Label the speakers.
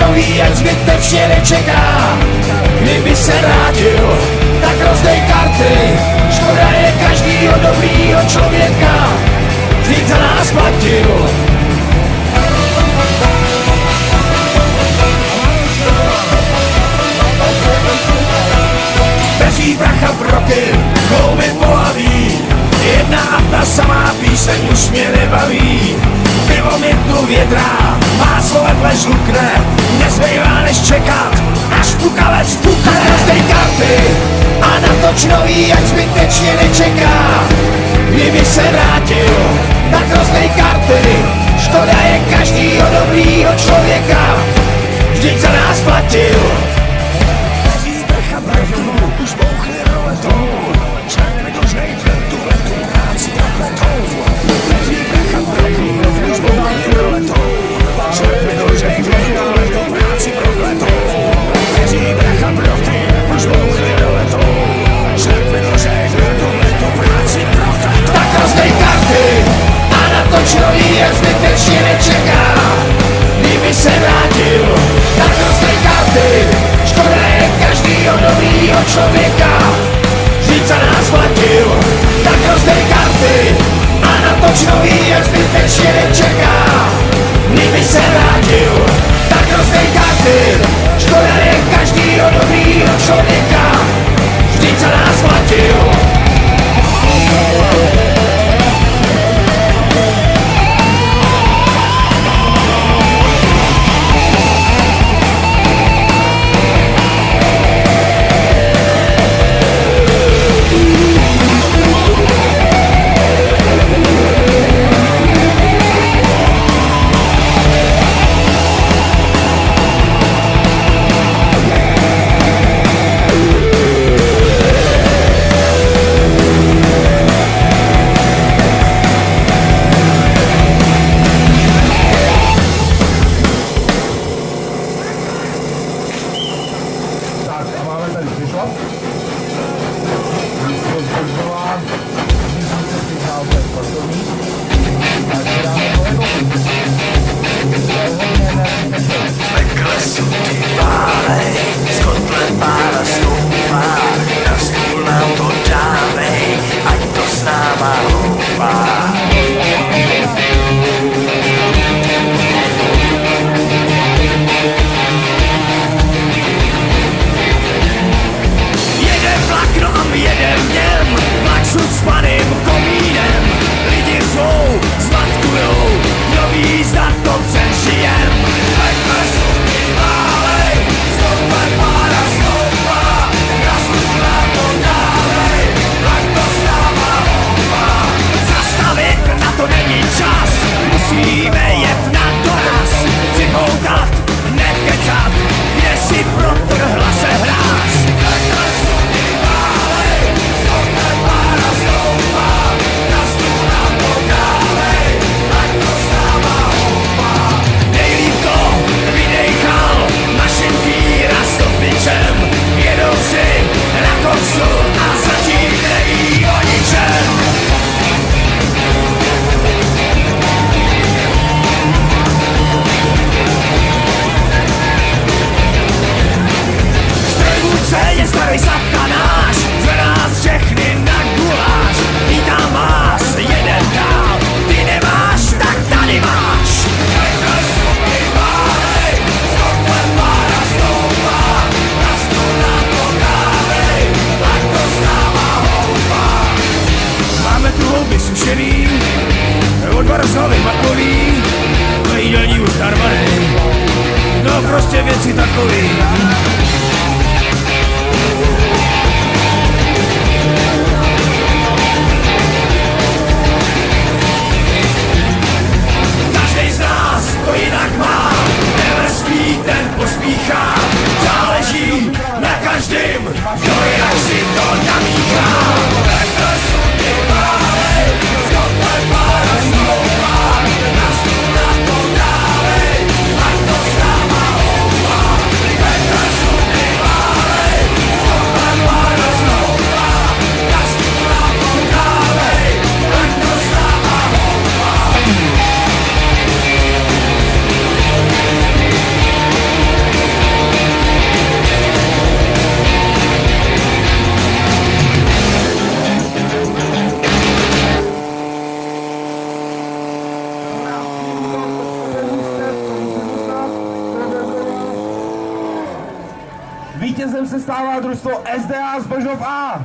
Speaker 1: nový, ať zbytečně nečeká. Kdyby se vrátil, tak rozdej karty. Škoda je každýho dobrýho člověka, vždyť za nás platil. Beří bracha broky, klouby pohlaví. Jedna a ta samá píseň už mě nebaví. Pivo mi tu větrá, máslo vedle žlukne. Nezbývá než čekat, až pukavec pukne. Rozdej karty a natoč nový, ať zbytečně nečeká. Kdyby se vrátil, tak rozdej karty. Škoda je každýho dobrýho člověka, vždyť za nás platil. Beří bracha broky, už bouchli roletou. Čak nedožnej tuhletu práci prokletou. Beří bracha broky, už bouchli roletou. Čak nedožnej tuhletu práci prokletou. Beří bracha broky, už bouchli roletou. Čak nedožnej tuhletu práci prokletou. Tak rozdej karty a natoč nový, jak zbytečně nečeká. Kdyby se vrátil, tak rozdej karty. Škoda je každýho dobrýho člověka, vždyť za nás platil. Tak rozdej karty a natoč nový, jak zbytečně nečeká. Kdyby se vrátil, tak rozdej karty. Škoda je každýho dobrýho člověka, vždyť za nás platil. Prostě věci takový. Každý z nás to jinak má, never spí, ten pospíchá. Záleží na každým, kdo jak si to namíchá.
Speaker 2: Vítězem se stává družstvo SDA Zbožov A.